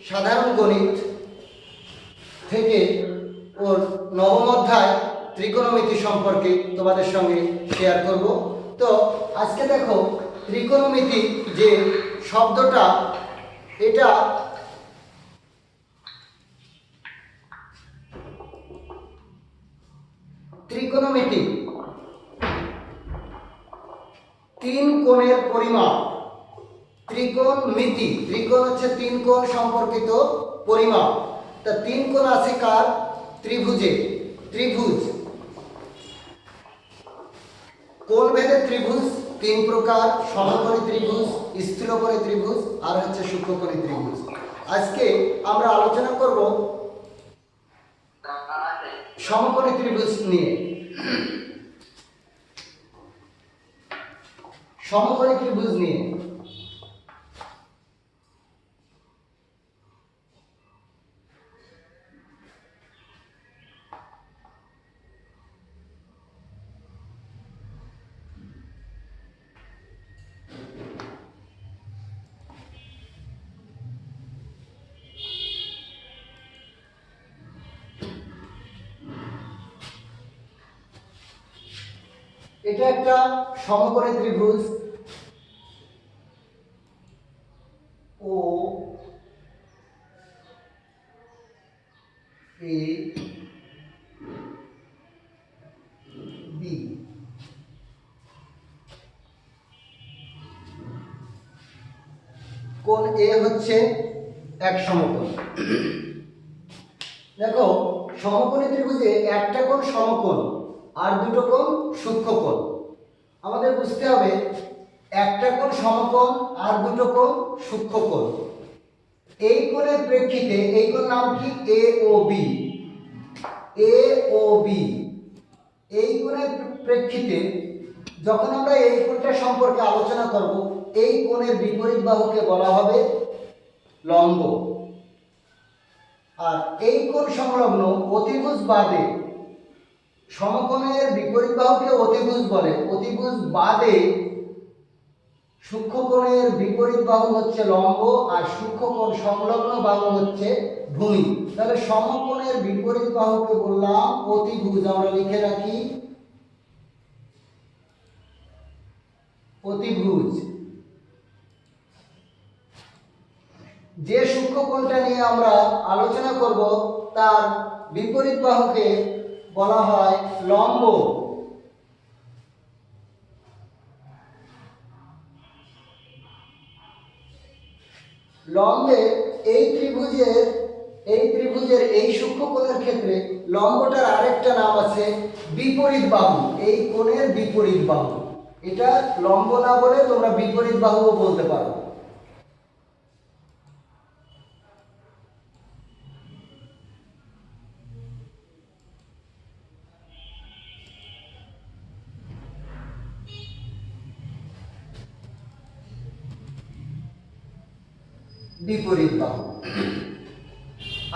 সাধারণ গণিত থেকে ওর নবম অধ্যায় ত্রিকোণমিতি সম্পর্কে তোমাদের সঙ্গে শেয়ার করব। তো আজকে দেখো ত্রিকোণমিতি যে শব্দটা, এটা ত্রিকোণমিতি তিন কোণের পরিমাপ। ত্রিকোণমিতি, ত্রিকোণ হচ্ছে তিন কোণ সম্পর্কিত পরিমাপ। তা তিন কোণ আছে কার? ত্রিভুজে। ত্রিভুজ, কোণ ভেদে ত্রিভুজ তিন প্রকার: সমকোণী ত্রিভুজ, স্থূলকোণী ত্রিভুজ আর হচ্ছে সূক্ষ্মকোণী ত্রিভুজ। আজকে আমরা আলোচনা করব সমকোণী ত্রিভুজ নিয়ে। সমকোণী ত্রিভুজ নিয়ে এটা একটা সমকোণী ত্রিভুজ ও এ বি। কোণ এ হচ্ছে এক সমকোণ। দেখো সমকোণী ত্রিভুজে একটা কোণ সমকোণ আর দুটো কোণ সূক্ষ্মকোণ। আমাদের বুঝতে হবে একটা কোণ সমকোণ আর দুটো কোণ সূক্ষ্মকোণ। এই কোণের প্রেক্ষিতে, এই কোণ নাম কি? এ ও বি। এ ও বি, এই কোণের প্রেক্ষিতে যখন আমরা এই কোণটা সম্পর্কে আলোচনা করব, এই কোণের বিপরীত বাহুকে বলা হবে লম্ব। আর এই কোণ সংলগ্ন অতিভুজ বাদে, সমকোণের বিপরীত বাহুকে অতিভুজ বলে, অতিভুজ বাদে সূক্ষ্মকোণের বিপরীত বাহু হচ্ছে লম্ব আর সূক্ষ্মকোণ সংলগ্ন বাহু হচ্ছে ভূমি। তাহলে সমকোণের বিপরীত বাহুকে বললাম অতিভুজ। আমরা লিখে রাখি অতিভুজ। যে সূক্ষ্মকোণটা নিয়ে আমরা আলোচনা করব তার বিপরীত বাহুকে বলা হয় লম্ব। লম্বের এই ত্রিভুজের এই সূক্ষ্মকোণের ক্ষেত্রে লম্বটার আরেকটা নাম আছে বিপরীত বাহু। এই কোণের বিপরীত বাহু, এটা লম্ব না বলে তোমরা বিপরীত বাহুও বলতে পারো। বিপরীত বাহু।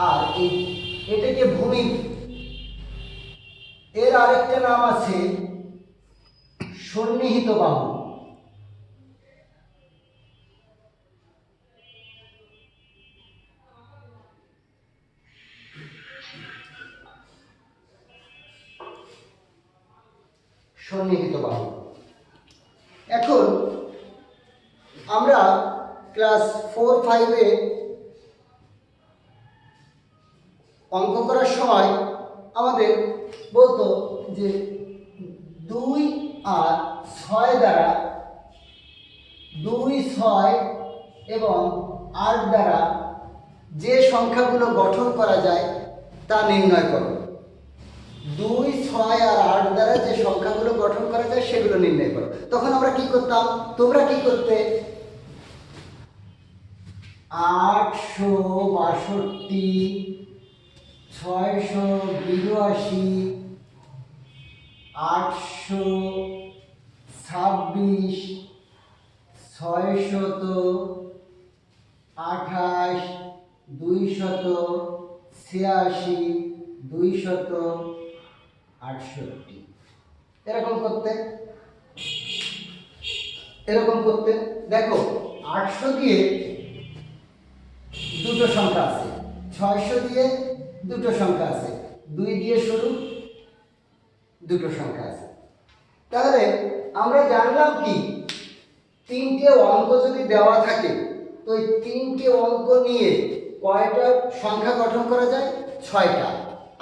আর এটাকে ভূমি, এর আরেকটা নাম আছে সন্নিহিত বাহু। সন্নিহিত বাহু। এখন আমরা ক্লাস 4-5-এ অঙ্ক করার সময় আমাদের বলতো যে 2 আর 6 দ্বারা, 2, 6 এবং 8 দ্বারা যে সংখ্যাগুলো গঠন করা যায় তা নির্ণয় করো। 2, 6 আর 8 দ্বারা যে সংখ্যাগুলো গঠন করা যায় সেগুলো নির্ণয় করো। তখন আমরা কি করতাম? তোমরা কি করতে? 862, 682, 826, 628, 286, 268 এরকম করতে। দেখো 800 দিয়ে দুটো দুটো সংখ্যা আছে, 600 দিয়ে দুটো সংখ্যা আছে, 2 দিয়ে শুরু দুটো সংখ্যা আছে। তাহলে আমরা জানলাম কি, তিনটে অঙ্ক যদি দেওয়া থাকে তো এই তিনটে অঙ্ক নিয়ে কয়টা সংখ্যা গঠন করা যায়? 6টা।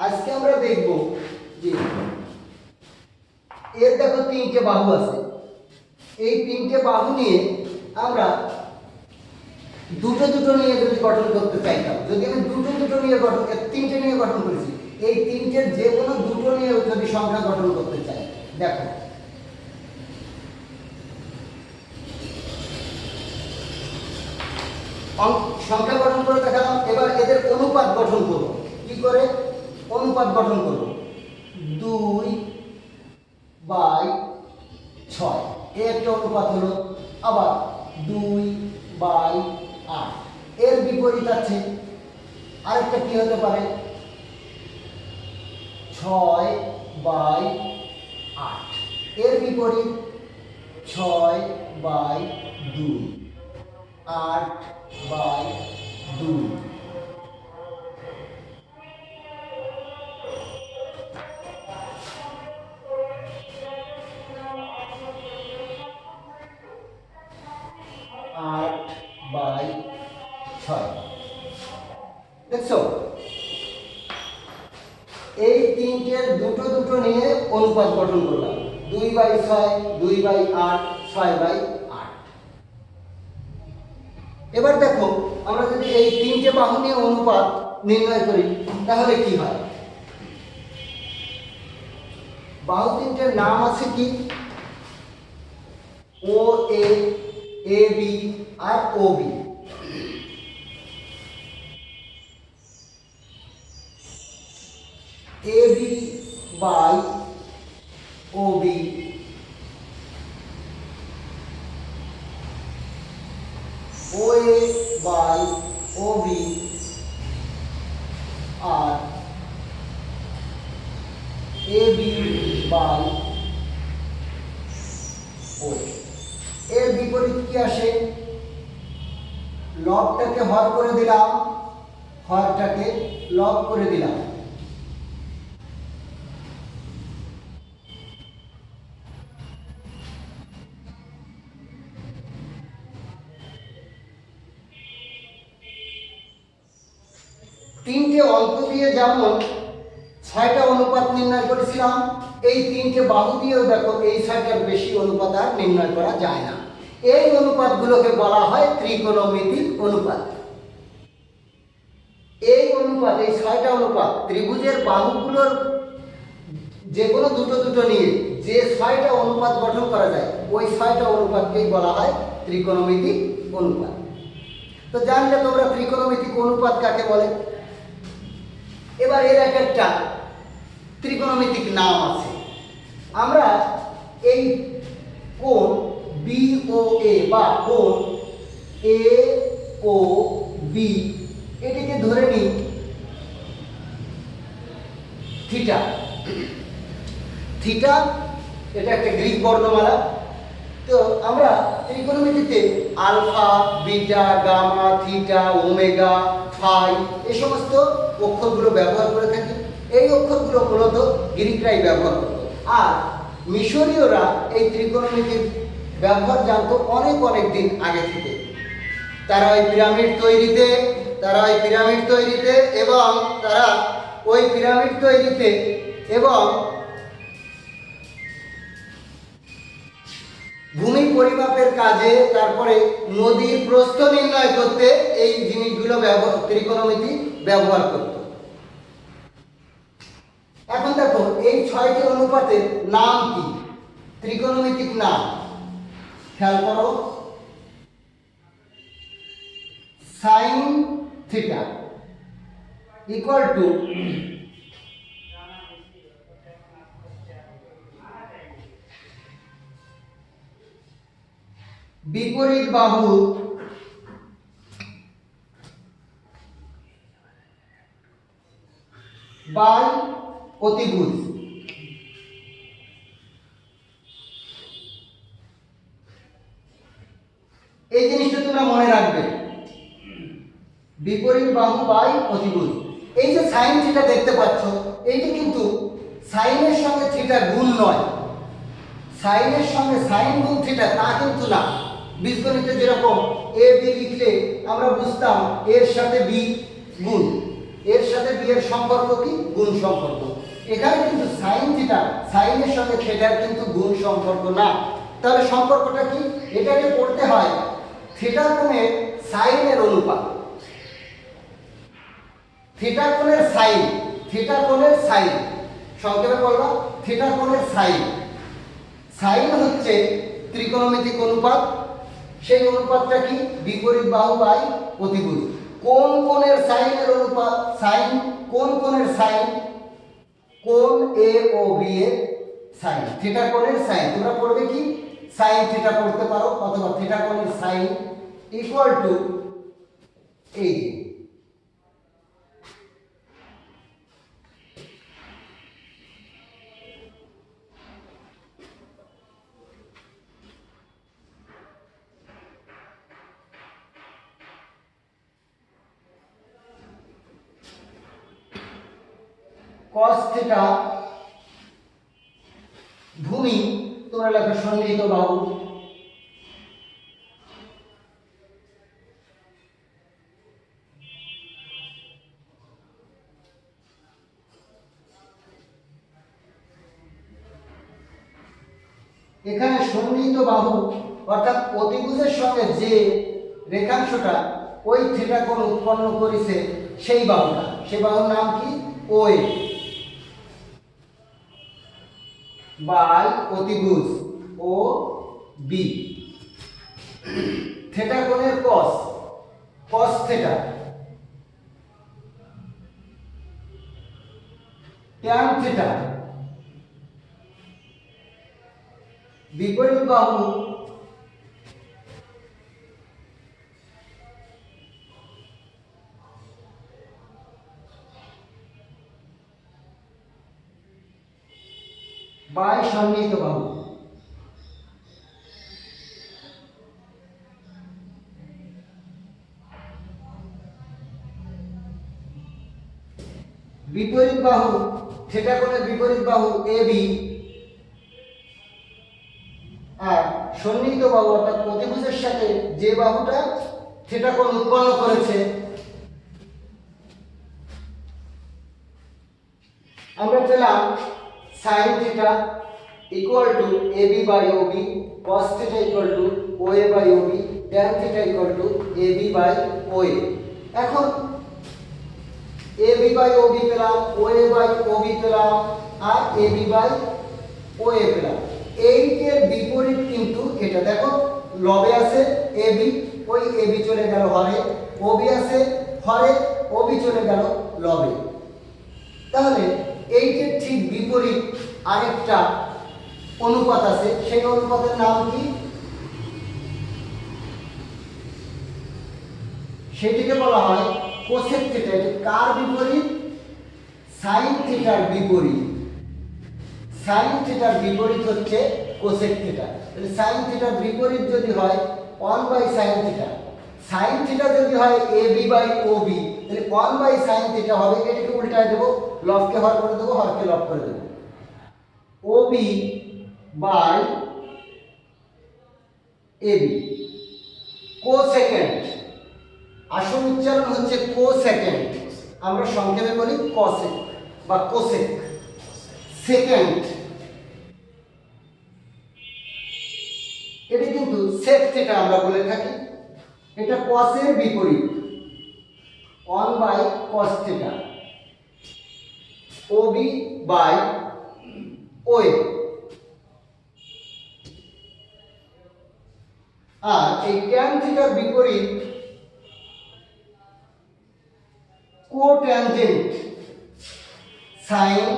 আজকে আমরা দেখব যে এর দেখো তিনটে বাহু আছে, এই তিনটে বাহু নিয়ে আমরা দুটো দুটো নিয়ে যদি গঠন করতে চাইতাম, যদি আমি দুটো দুটো নিয়ে গঠন, তিনটে নিয়ে গঠন করেছি, এই তিনটের যে কোনো দুটো নিয়ে যদি সংখ্যা গঠন করতে চাই, দেখো সংখ্যা গঠন করে দেখালাম। এবার এদের অনুপাত গঠন করব। কি করে অনুপাত গঠন করব? 2/6 এর একটা অনুপাত হলো। আবার 2/8 এর বিপরীত আছে আরেকটা কি হতে পারে? 6/8 এর বিপরীত 6/2, 8/2। দেখছো, এই তিনটের দুটো দুটো নিয়ে অনুপাত গঠন করলাম। 2/6, 2/8, 6/8। এবার দেখো, আমরা যদি এই তিনটে বাহু নিয়ে অনুপাত নির্ণয় করি তাহলে কি হয়? বাহু তিনটের নাম আছে কি? ও এ, এ বি আর O B. A B by O B, O A by O B আর এ বি বাই ও। এর বিপরীত কি আসে? লবটাকে হর করে দিলাম, হরটাকে লব করে দিলাম। তিনটে অঙ্ক দিয়ে যেমন 6টা অনুপাত নির্ণয় করেছিলাম, এই তিনটে বাহু দিয়েও দেখো এই 6টার বেশি অনুপাত আর নির্ণয় করা যায় না। এই অনুপাতগুলোকে বলা হয় ত্রিকোণমিতিক অনুপাত। এই অনুপাত, এই 6টা অনুপাত ত্রিভুজের বাহুগুলোর যে কোনো দুটো দুটো নিয়ে যে 6টা অনুপাত গঠন করা যায়, ওই 6টা অনুপাতকেই বলা হয় ত্রিকোণমিতিক অনুপাত। তো জানলে তোমরা ত্রিকোণমিতিক অনুপাত কাকে বলে। এবার এর একটা ত্রিকোণমিতিক নাম আছে। আমরা এই কোণ BOA বা কোণ AOB এটিকে ধরে নিই থিটা। থিটা এটা একটা গ্রিক বর্ণমালা। তো আমরা ত্রিকোণমিতিতে alpha, beta, gamma, theta, omega, phi এই সমস্ত অক্ষরগুলো ব্যবহার করে থাকি। এই অক্ষরগুলো মূলত গ্রিকরাই ব্যবহার করত। আর মিশরীয়রা এই ত্রিকোণমিতির ব্যবহার জানতো অনেক অনেক দিন আগে থেকে। তারা ওই পিরামিড তৈরিতে এবং ভূমি পরিমাপের কাজে, তারপরে নদীর প্রস্থ নির্ণয় করতে এই জিনিসগুলো ত্রিকোণমিতি ব্যবহার করত। এখন দেখো, এই 6টি অনুপাতের নাম কি? ত্রিকোণমিতিক নাম খেয়াল করো। সাইন থিটা ইকুয়াল টু বিপরীত বাহু বাই অতিভুজ। এই জিনিসটা তোমরা মনে রাখবে। বিপরীত বিপরীত বাহু বাই অতিভুজ। এই যে সাইন থিটা দেখতে পাচ্ছ, এইটি কিন্তু সাইনের সঙ্গে থিটা গুণ নয়, সাইনের সঙ্গে সাইন গুণ থিটা তা কিন্তু না। বীজগণিতে যেরকম এ বি লিখলে আমরা বুঝতাম এর সাথে বি গুণ, এর সাথে বি এর সম্পর্ক কি গুণ সম্পর্ক। এখানে কিন্তু সাইন থিটা সাইনের সঙ্গে থিটার কিন্তু গুণ সম্পর্ক না। তাহলে সম্পর্কটা কি? এটাকে পড়তে হয় থিটা কোণের সাইনের অনুপাত। থিটা কোণের সাইন, থিটা কোণের সাইন সংক্ষেপে বলবা থিটা কোণের সাইন। সাইন হচ্ছে ত্রিকোণমিতিক অনুপাত। সেই অনুপাতটা কি? বিপরীত বাহু বাই অতিভুজ। কোন কোণের সাইনের অনুপাত? সাইন কোন কোণের সাইন? কোণ এ ও বি এর সাইন। থিটা কোণের সাইন তোমরা পড়বে কি? সাইন থিটা পড়তে পারো, অথবা থিটা কোণের সাইন ইকুয়াল টু এই cos থিটা ভূমি তোমরা লেখো সন্নিহিত বাহু, এখানে সন্নিহিত বাহু অর্থাৎ অতিভুজের সঙ্গে যে রেখাংশটা ওই থিটা কোণ উৎপন্ন করেছে সেই বাহুটা, সেই বাহুর নাম কি? ওএ বাই অতিভুজ ও বি। থিটা কোণের cos, cos theta, tan theta, বিপরীত বাহু বাই সন্নিহিত বাহু। বিপরীত বাহু থিটা কোণের বিপরীত বাহু এবি আর সন্নিহিত বাহু অর্থাৎ অতিভুজের সাথে যে বাহুটা থিটা কোণ উৎপন্ন করেছে আমরা পেলাম sin theta equal to AB by OB, cos theta equal to OA by OB, tan theta equal to AB by OA. এখন এবি বাই ওবি পেলাম, ওএ বাই ওবি পেলাম, আর এবি বাই ওএ পেলাম। এইটার বিপরীত কিন্তু এটা দেখো, লবে আছে এবি, ওই এবি চলে গেল হরে, ওবি আছে হরে, ওবি চলে গেল লবে। তাহলে এইটার ঠিক বিপরীত আরেকটা অনুপাত আছে, সেই অনুপাতের নাম কি? সেটিকে বলা হয় কোসেক থিটা। এটা কার বিপরীত? সাইন থিটার বিপরীত। সাইন থিটার বিপরীত হচ্ছে কোসেক থিটা। তাহলে সাইন থিটার বিপরীত যদি হয় 1 by sine theta, sine theta যদি হয় এবি বাই ওবি, তাহলে 1 বাই সাইন থিটা হবে। এটাকে উল্টায় দেবো, লবকে হর করে দেবো, হরকে লব করে দেবো। ওবি বাই এবি কোসেকেন্ড, আসল উচ্চারণ হচ্ছে কোসেকেন্ড, আমরা সংক্ষেপে বলি কসেক বা কোসেক। সেকেন্ড এটা কিন্তু সেক থিটা আমরা বলে থাকি। এটা কসের বিপরীত 1 by cos theta, OB by OA. আর এই ট্যান থিটার বিপরীত cotangent, sine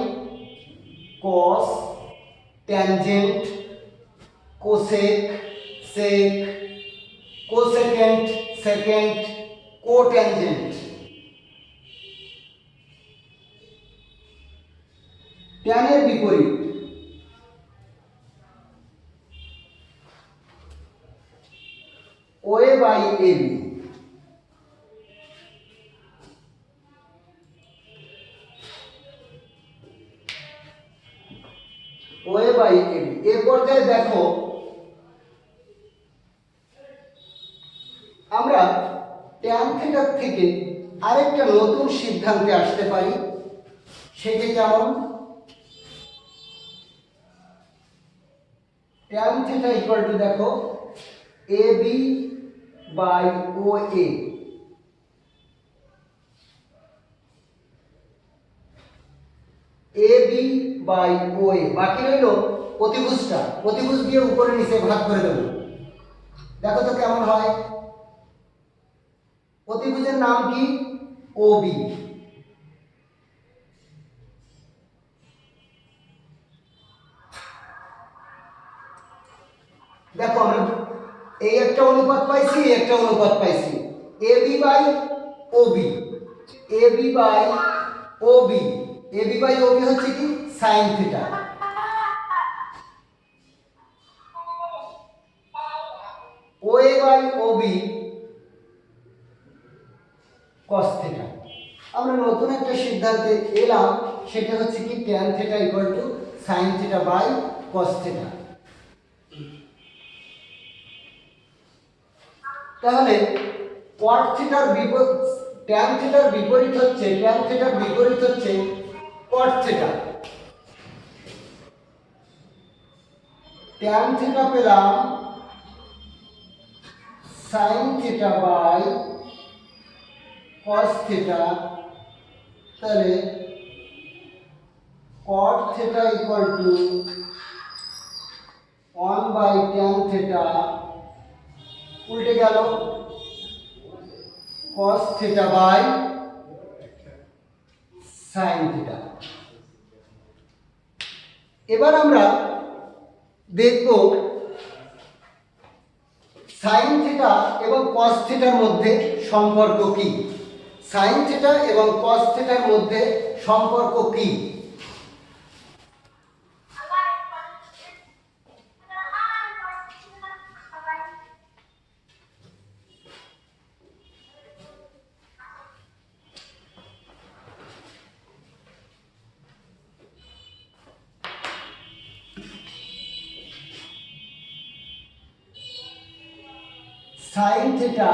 cos, tangent, cosec, sec, cosecant, secant, cotangent. ট্যানের বিপরীত OA by AB, OA by AB. এ পর্যায়ে দেখো আমরা ট্যান থিটা থেকে আরেকটা নতুন সিদ্ধান্তে আসতে পারি। সেটি কেমন? ট্যান থিটা ইকুয়াল টু দেখো A B by O A. A B by O A, বাকি রইল অতিভুজটা। অতিভুজ দিয়ে উপরে নিচে ভাগ করে দেব। দেখো তো কেমন হয়। অতিভুজের নাম কি? ও বি। দেখো আমরা এই একটা অনুপাত পাইছি, এই একটা অনুপাত পাইছি। A B by O B, A B by O B, A B by O B হচ্ছে কি sine theta. O A by O B cos theta. আমরা নতুন একটা সিদ্ধান্তে এলাম, সেটা হচ্ছে কি tan theta equal to sine theta by cos theta. তাহলে কট থিটার বিপরীত, ট্যান থিটার বিপরীত হচ্ছে, ট্যান থিটার বিপরীত হচ্ছে কট থিটা। ট্যান থিটা পেলাম sine theta by cos theta. তাহলে cot theta equal to 1 by tan theta, উল্টে গেল cos theta by sine theta. এবার আমরা দেখব সাইন থিটা এবং cos থিটার মধ্যে সম্পর্ক কি। সাইন থিটা এবং cos থিটার মধ্যে সম্পর্ক কি? সাইন থিটা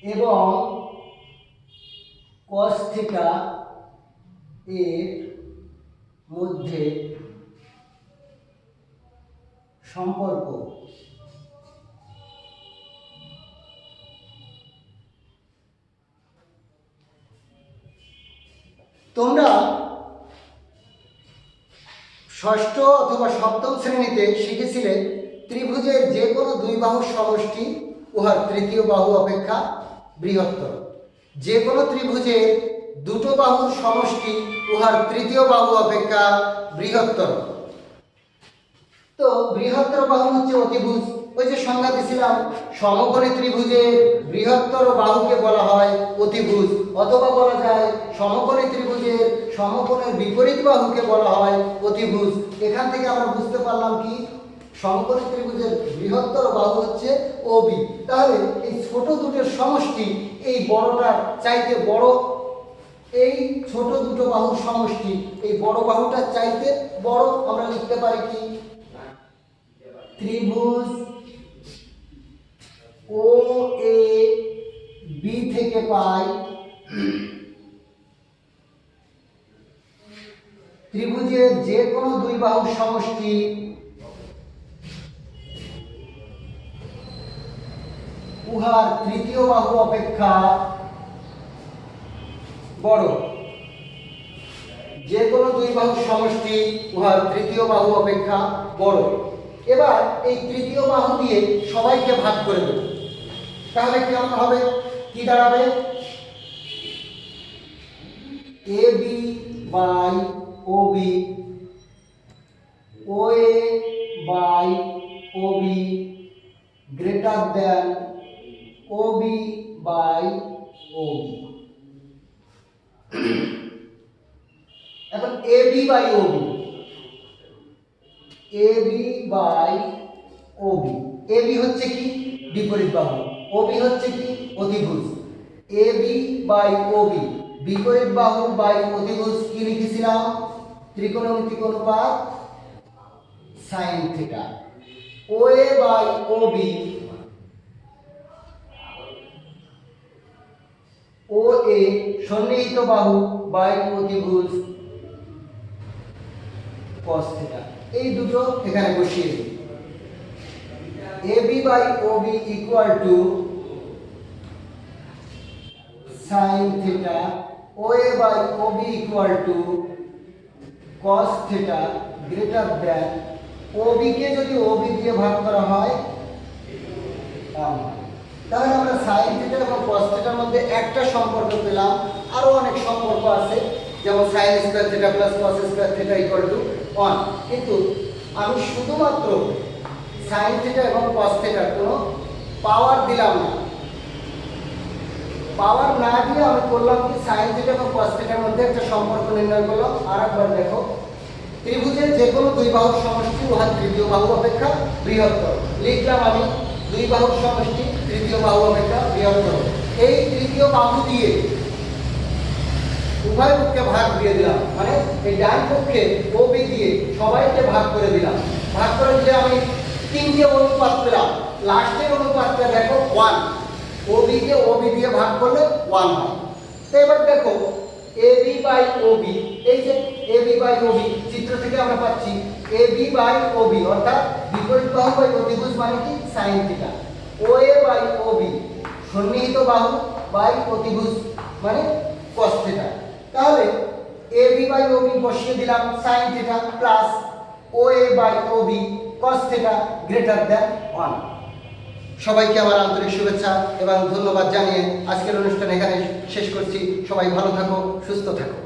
এবং cos থিটা এর মধ্যে সম্পর্ক। তোমরা ষষ্ঠ অথবা সপ্তম শ্রেণীতে শিখেছিলে ত্রিভুজের যে কোনো দুই বাহুর সমষ্টি উহার তৃতীয় বাহু অপেক্ষা বৃহত্তর। যে কোনো ত্রিভুজের দুটো বাহুর সমষ্টি উহার তৃতীয় বাহু অপেক্ষা বৃহত্তর। তো বৃহত্তর বাহু হচ্ছে অতিভুজ। ওই যে সংজ্ঞা দিয়েছিলাম, সমকোণী ত্রিভুজের বৃহত্তর বাহুকে বলা হয় অতিভুজ, অথবা বলা যায় সমকোণী ত্রিভুজের সমকোণের বিপরীত বাহুকে বলা হয় অতিভুজ। এখান থেকে আমরা বুঝতে পারলাম কি সমকোণী ত্রিভুজের বৃহত্তর বাহু হচ্ছে ওবি। তাহলে এই ছোট দুটোর সমষ্টি এই বড়টার চাইতে বড়, এই ছোট দুটো বাহুর সমষ্টি এই বড় বাহুটার চাইতে বড়। আমরা লিখতে পারি কি ত্রিভুজ ও এ বি থেকে পাই ত্রিভুজের যে কোনো দুই বাহুর সমষ্টি উহার তৃতীয় বাহু অপেক্ষা বড়। যে কোনো দুই বাহুর সমষ্টি উহার তৃতীয় বাহু অপেক্ষা বড়। এবার এই তৃতীয় বাহু দিয়ে সবাইকে ভাগ করে দেব। তাহলে কেমন হবে? কি দাঁড়াবে? A B by O B, O A by O B greater than O B by O B. এখন A B by O B, A B by O B. A B হচ্ছে কি বিপরীত বাহু, ও বি হচ্ছে কি অতিভুজ। A B by O B বিপরীত বাহু বাই অতিভুজ কি লিখেছিলাম? ত্রিকোণমিতিক অনুপাত sin theta. OA by OB, OA সন্নিহিত বাহু বাই প্রতিভুজ cos থিটা। এই দুটো এখানে বসিয়ে দিই। AB by OB equal to sin theta, OA by OB equal to cos theta greater than, OB কে যদি OB দিয়ে ভাগ করা হয় 1, তাহলে আমরা sin থিটা এবং cos থিটার মধ্যে একটা সম্পর্ক পেলাম। আরো অনেক সম্পর্ক আছে, যেমন sin square theta plus cos square theta equal to 1, কিন্তু আমি শুধুমাত্র sin থিটা এবং cos থিটার কোনো পাওয়ার দিলাম না। পাওয়ার না দিয়ে আমি করলাম কি, sin থিটা এবং cos থিটার মধ্যে একটা সম্পর্ক নির্ণয় করলাম। আর একবার দেখো, ত্রিভুজের যে কোনো দুই বাহুর সমষ্টি উহা তৃতীয় বাহু অপেক্ষা বৃহত্তর। লিখলাম আমি দুই বাহুর সমষ্টি তৃতীয় বাহু অপেক্ষা বৃহত্তর। এই তৃতীয় বাহু দিয়ে উভয় পক্ষে ভাগ দিয়ে দিলাম, মানে এই ডান পক্ষে OB দিয়ে সবাইকে ভাগ করে দিলাম। ভাগ করে দিলে আমি তিনটে অনুপাত পেলাম। লাস্টের অনুপাতটা দেখো 1, OB কে OB দিয়ে ভাগ করলে 1 হয়। তো এবার দেখো AB বাই OB, এই যে AB বাই OB চিত্র থেকে আমরা পাচ্ছি AB বাই OB অর্থাৎ বিপরীত বাহু বাই প্রতিভুজ মানে কি sin theta. OA by OB সন্নিহিত বাহু বাই প্রতিভুজ মানে cos থিটা। তাহলে AB বাই OB বসিয়ে দিলাম sin theta plus OA by OB cos theta greater than 1। সবাইকে আমার আন্তরিক শুভেচ্ছা এবং ধন্যবাদ জানিয়ে আজকের অনুষ্ঠান এখানে শেষ করছি। সবাই ভালো থাকো, সুস্থ থাকো।